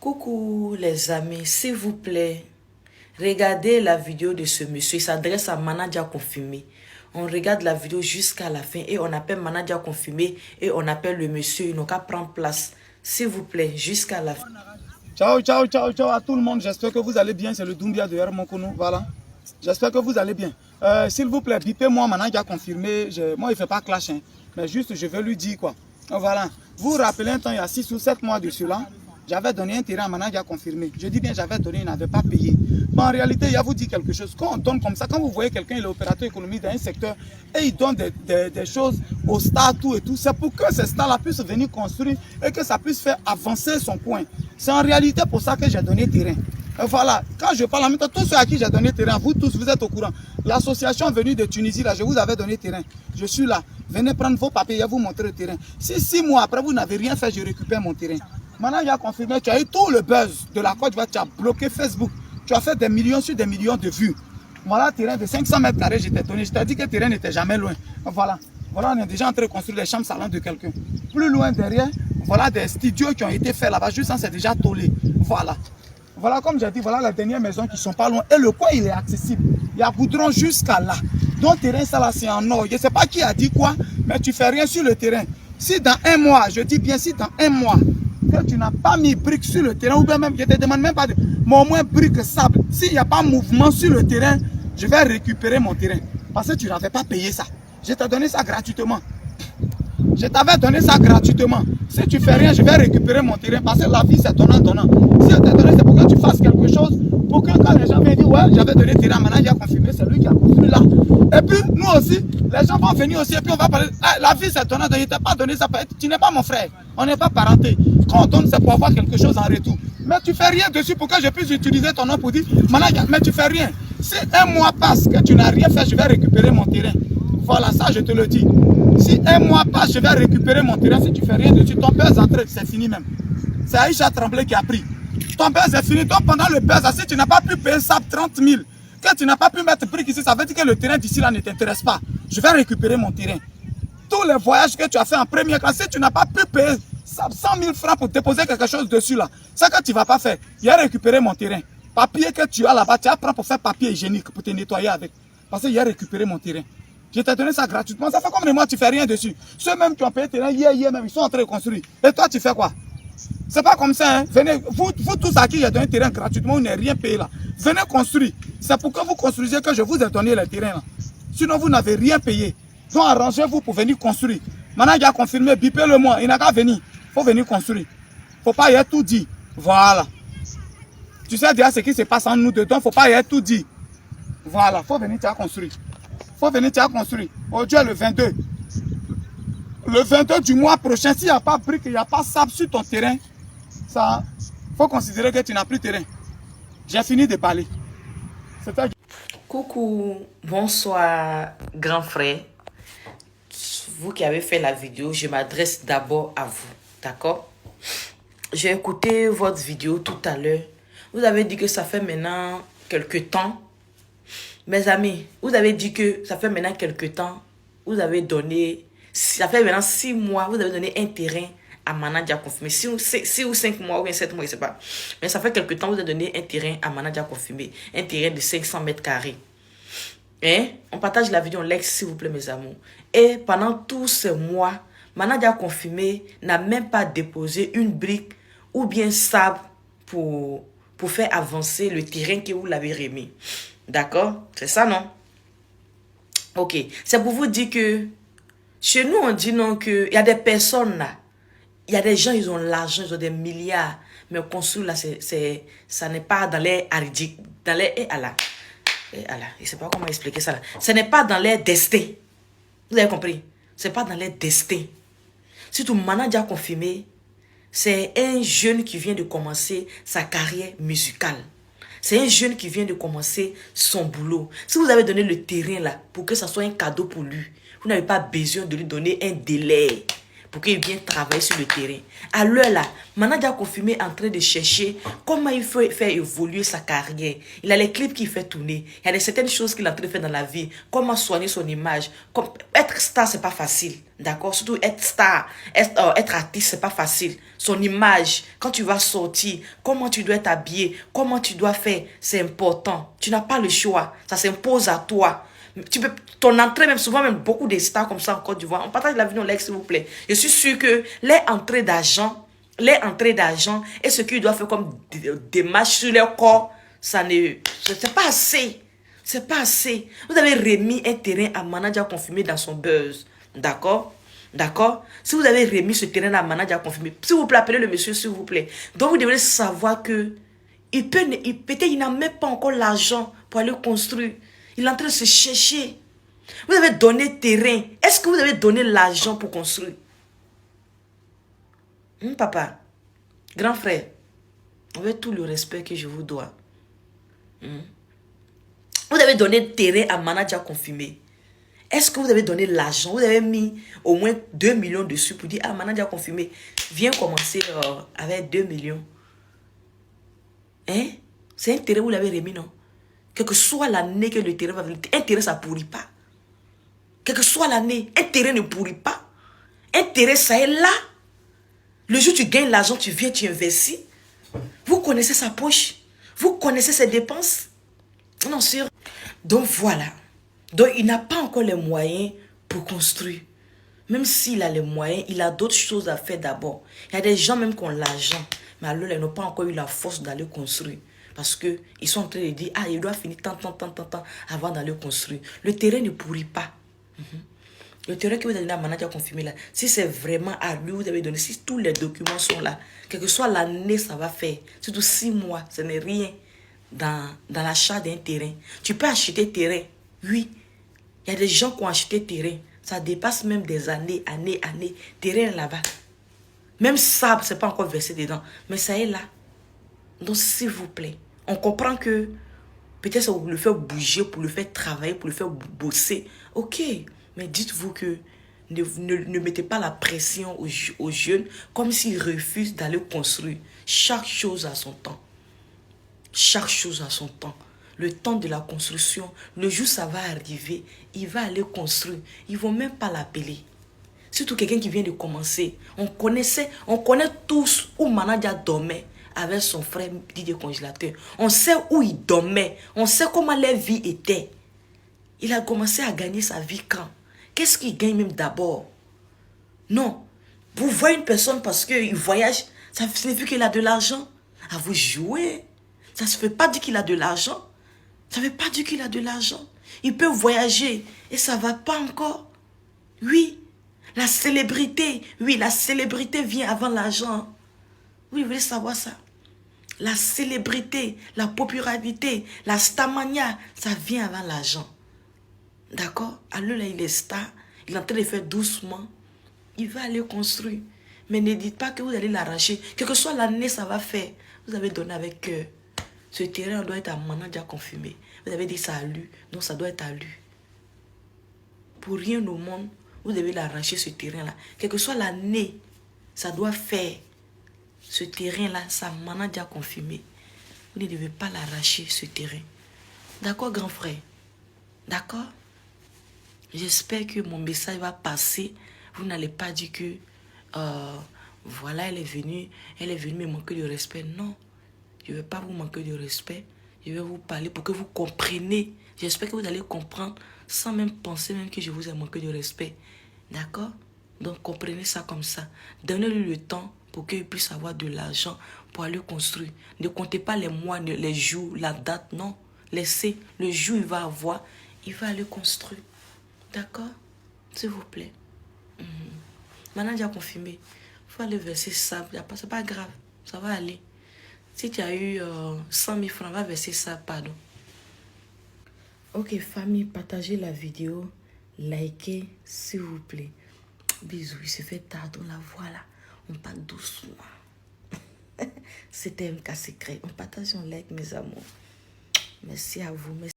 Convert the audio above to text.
Coucou les amis, s'il vous plaît, regardez la vidéo de ce monsieur. Il s'adresse à Manager Confirmé. On regarde la vidéo jusqu'à la fin et on appelle Manager Confirmé et on appelle le monsieur. Il n'a qu'à prendre place. S'il vous plaît, jusqu'à la fin. Ciao, ciao, ciao, ciao à tout le monde. J'espère que vous allez bien. C'est le Doumbia de Hermokono. Voilà. J'espère que vous allez bien. S'il vous plaît, bipez-moi. Manager Confirmé. Moi, il ne fait pas clash. Hein, mais juste, je vais lui dire quoi. Voilà. Vous vous rappelez un temps, il y a 6 ou 7 mois de cela, j'avais donné un terrain à Manager Confirmé. Je dis bien j'avais donné, il n'avait pas payé. Mais en réalité, il y a vous dit quelque chose. Quand on donne comme ça, quand vous voyez quelqu'un, il est opérateur économique dans un secteur et il donne des choses aux stars, tout et tout, c'est pour que ces stars-là puissent venir construire et que ça puisse faire avancer son coin. C'est en réalité pour ça que j'ai donné terrain. Et voilà, quand je parle en même temps, tous ceux à qui j'ai donné terrain, vous tous, vous êtes au courant. L'association venue de Tunisie, là, je vous avais donné terrain. Je suis là. Venez prendre vos papiers, je vais vous montrer le terrain. Si 6 mois après, vous n'avez rien fait, je récupère mon terrain. Maintenant, il a confirmé, tu as eu tout le buzz de la Côte d'Ivoire, tu as bloqué Facebook, tu as fait des millions sur des millions de vues. Voilà, terrain de 500 mètres carrés, je t'ai donné. Je t'ai dit que le terrain n'était jamais loin. Voilà. Voilà, on est déjà en train de construire les chambres salons de quelqu'un. Plus loin derrière, voilà des studios qui ont été faits là-bas, juste ça, c'est déjà tollé. Voilà. Voilà, comme j'ai dit, voilà les dernières maisons qui sont pas loin. Et le coin, il est accessible. Il y a goudron jusqu'à là. Donc, terrain, ça là, c'est en or. Je ne sais pas qui a dit quoi, mais tu fais rien sur le terrain. Si dans un mois, je dis bien, si dans un mois, que tu n'as pas mis briques sur le terrain, ou bien même, je te demande même pas de, mais au moins briques sable. S'il n'y a pas mouvement sur le terrain, je vais récupérer mon terrain. Parce que tu n'avais pas payé ça. Je t'ai donné ça gratuitement. Je t'avais donné ça gratuitement. Si tu fais rien, je vais récupérer mon terrain. Parce que la vie, c'est donnant-donnant. Si je t'ai donné, c'est pour que tu fasses quelque chose. Pour que quand les gens viennent dire, ouais, j'avais donné terrain, maintenant il a confirmé, c'est lui qui a construit là. Et puis, nous aussi, les gens vont venir aussi. Et puis, on va parler. Ah, la vie, c'est donnant-donnant. Je ne t'ai pas donné ça. Tu n'es pas mon frère. On n'est pas parenté. Quand on donne, c'est pour avoir quelque chose en retour. Mais tu fais rien dessus pour que je puisse utiliser ton nom pour dire, maintenant, mais tu fais rien. Si un mois passe que tu n'as rien fait, je vais récupérer mon terrain. Voilà, ça, je te le dis. Si un mois passe, je vais récupérer mon terrain. Si tu fais rien dessus, ton père est entré, c'est fini même. C'est Aïcha Tremblay qui a pris. Ton père, c'est fini. Donc, pendant le père, si tu n'as pas pu payer ça 30 000, que tu n'as pas pu mettre prix ici, ça veut dire que le terrain d'ici là ne t'intéresse pas. Je vais récupérer mon terrain. Tous les voyages que tu as fait en première classe, si tu n'as pas pu payer 100 000 francs pour déposer quelque chose dessus là, c'est que tu ne vas pas faire. Je vais récupérer mon terrain. Papier que tu as là-bas, tu apprends pour faire papier hygiénique, pour te nettoyer avec. Parce que j'ai récupéré mon terrain. Je t'ai donné ça gratuitement. Ça fait comme moi, tu ne fais rien dessus. Ceux-mêmes qui ont payé terrain hier même, ils sont en train de construire. Et toi, tu fais quoi? C'est pas comme ça. Hein? Venez, vous tous à qui j'ai donné terrain gratuitement, vous n'avez rien payé là. Venez construire. C'est pour que vous construisez que je vous ai donné le terrain là. Sinon, vous n'avez rien payé. Donc, arrangez-vous pour venir construire. Maintenant, il a confirmé, bipez-le moi. Il n'a qu'à venir. Il faut venir construire. Il ne faut pas y être tout dit. Voilà. Tu sais déjà ce qui se passe en nous dedans. Il ne faut pas y être tout dit. Voilà. Il faut venir, tu as construit. Il faut venir, tu as construit. Aujourd'hui, le 22. Le 22 du mois prochain, s'il n'y a pas brique, il n'y a pas sable sur ton terrain, ça, il faut considérer que tu n'as plus de terrain. J'ai fini de parler. Coucou, bonsoir, grand frère. Vous qui avez fait la vidéo, je m'adresse d'abord à vous, d'accord? J'ai écouté votre vidéo tout à l'heure. Vous avez dit que ça fait maintenant quelques temps. Mes amis, vous avez dit que ça fait maintenant quelques temps. Vous avez donné, ça fait maintenant 6 mois, vous avez donné un terrain à Manager Confirmé. 6 ou 5 mois, ou bien 7 mois, je ne sais pas. Mais ça fait quelques temps, vous avez donné un terrain à Manager Confirmé. Un terrain de 500 mètres carrés. Hein? On partage la vidéo en like, s'il vous plaît, mes amours. Et pendant tous ces mois, Manager Confirmé n'a même pas déposé une brique ou bien sable pour faire avancer le terrain que vous l'avez remis. D'accord? C'est ça, non? Ok. C'est pour vous dire que chez nous, on dit non, qu'il y a des personnes là. Il y a des gens, ils ont l'argent, ils ont des milliards. Mais construire là, ça n'est pas dans les aridiques. Dans les... Et Allah. Et Allah. Je ne sais pas comment expliquer ça là. Ce n'est pas dans les destins. Vous avez compris? Ce n'est pas dans les destins. Surtout, Manager Confirmé, c'est un jeune qui vient de commencer sa carrière musicale. C'est un jeune qui vient de commencer son boulot. Si vous avez donné le terrain là pour que ça soit un cadeau pour lui, vous n'avez pas besoin de lui donner un délai pour qu'il vienne travailler sur le terrain. À l'heure là, Manadia Confirmé est en train de chercher comment il faut faire évoluer sa carrière. Il a les clips qu'il fait tourner. Il y a certaines choses qu'il est en train de faire dans la vie. Comment soigner son image. Être star, c'est pas facile. D'accord? Surtout être star, être artiste, c'est pas facile. Son image, quand tu vas sortir, comment tu dois être habillé, comment tu dois faire, c'est important. Tu n'as pas le choix. Ça s'impose à toi. Ton entrée, même souvent, même beaucoup de stars comme ça en Côte d'Ivoire, on partage la vidéo, like, s'il vous plaît. Je suis sûr que les entrées d'argent et ce qu'ils doivent faire comme démarche sur leur corps, c'est pas assez. C'est pas assez. Vous avez remis un terrain à Manadia Confirmé dans son buzz. D'accord? D'accord? Si vous avez remis ce terrain à Manadia Confirmé, s'il vous plaît, appelez le monsieur, s'il vous plaît. Donc, vous devez savoir que peut-être il n'a même pas encore l'argent pour aller construire. Il est en train de se chercher. Vous avez donné terrain. Est-ce que vous avez donné l'argent pour construire? Papa, grand frère, avec tout le respect que je vous dois. Vous avez donné terrain à Manadia Confirmé. Est-ce que vous avez donné l'argent? Vous avez mis au moins 2 millions dessus pour dire, ah, Manadia Confirmé, viens commencer avec 2 millions. Hein? C'est un terrain, vous l'avez remis, non? Quelle que soit l'année que le terrain va venir, un terrain, ça ne pourrit pas. Quelle que soit l'année, un terrain ne pourrit pas. Un terrain, ça est là. Le jour où tu gagnes l'argent, tu viens, tu investis. Vous connaissez sa poche. Vous connaissez ses dépenses. Non, sûr. Donc, voilà. Donc, il n'a pas encore les moyens pour construire. Même s'il a les moyens, il a d'autres choses à faire d'abord. Il y a des gens même qui ont l'argent. Mais alors, ils n'ont pas encore eu la force d'aller construire. Parce qu'ils sont en train de dire, ah, il doit finir tant avant d'aller construire. Le terrain ne pourrit pas. Le terrain que vous avez donné à Manadia Confirmé là, si c'est vraiment à lui, vous avez donné, si tous les documents sont là, quelle que soit l'année, ça va faire. Surtout 6 mois, ce n'est rien dans l'achat d'un terrain. Tu peux acheter terrain, oui. Il y a des gens qui ont acheté terrain. Ça dépasse même des années, terrain là-bas. Même ça, c'est pas encore versé dedans. Mais ça est là. Donc, s'il vous plaît, on comprend que peut-être ça vous le faire bouger, pour le faire travailler, pour le faire bosser. Ok, mais dites-vous que ne mettez pas la pression aux jeunes comme s'ils refusent d'aller construire. Chaque chose a son temps. Chaque chose a son temps. Le temps de la construction, le jour où ça va arriver, il va aller construire. Ils ne vont même pas l'appeler. Surtout quelqu'un qui vient de commencer. On connaît tous où Manadia dormait avec son frère Didier Congélateur. On sait où il dormait. On sait comment leur vie était. Il a commencé à gagner sa vie quand? Qu'est-ce qu'il gagne même d'abord? Non. Vous voyez une personne parce qu'il voyage, ça signifie qu'il a de l'argent. À vous jouer. Ça ne se fait pas dire qu'il a de l'argent. Ça ne veut pas dire qu'il a de l'argent. Il peut voyager et ça ne va pas encore. Oui. La célébrité. Oui, la célébrité vient avant l'argent. Oui, vous voulez savoir ça? La célébrité, la popularité, la starmania, ça vient avant l'argent. D'accord? Alors là, il est star. Il est en train de faire doucement. Il va aller construire. Mais ne dites pas que vous allez l'arracher. Quelle que soit l'année, ça va faire. Vous avez donné avec cœur. Ce terrain doit être à Manadia Confirmé. Vous avez dit ça à lui. Non, ça doit être à lui. Pour rien au monde, vous devez l'arracher ce terrain-là. Quelle que soit l'année, ça doit faire. Ce terrain-là, ça Manadia Confirmé. Vous ne devez pas l'arracher, ce terrain. D'accord, grand frère? D'accord? J'espère que mon message va passer. Vous n'allez pas dire que, voilà, elle est venue me manquer de respect. Non, je ne vais pas vous manquer de respect. Je vais vous parler pour que vous compreniez. J'espère que vous allez comprendre sans même penser même que je vous ai manqué de respect. D'accord? Donc, comprenez ça comme ça. Donnez-lui le temps pour qu'il puisse avoir de l'argent pour aller construire. Ne comptez pas les mois, les jours, la date. Non. Laissez le jour il va avoir, il va aller construire. D'accord? S'il vous plaît. Manadia Confirmé. Il faut aller verser ça. C'est pas grave. Ça va aller. Si tu as eu 100 000 francs, va verser ça, pardon. Ok, famille, partagez la vidéo. Likez, s'il vous plaît. Bisous, il se fait tard, on la voit là. On parle doucement. C'était un cas secret. On partage, on like, mes amours. Merci à vous. Merci.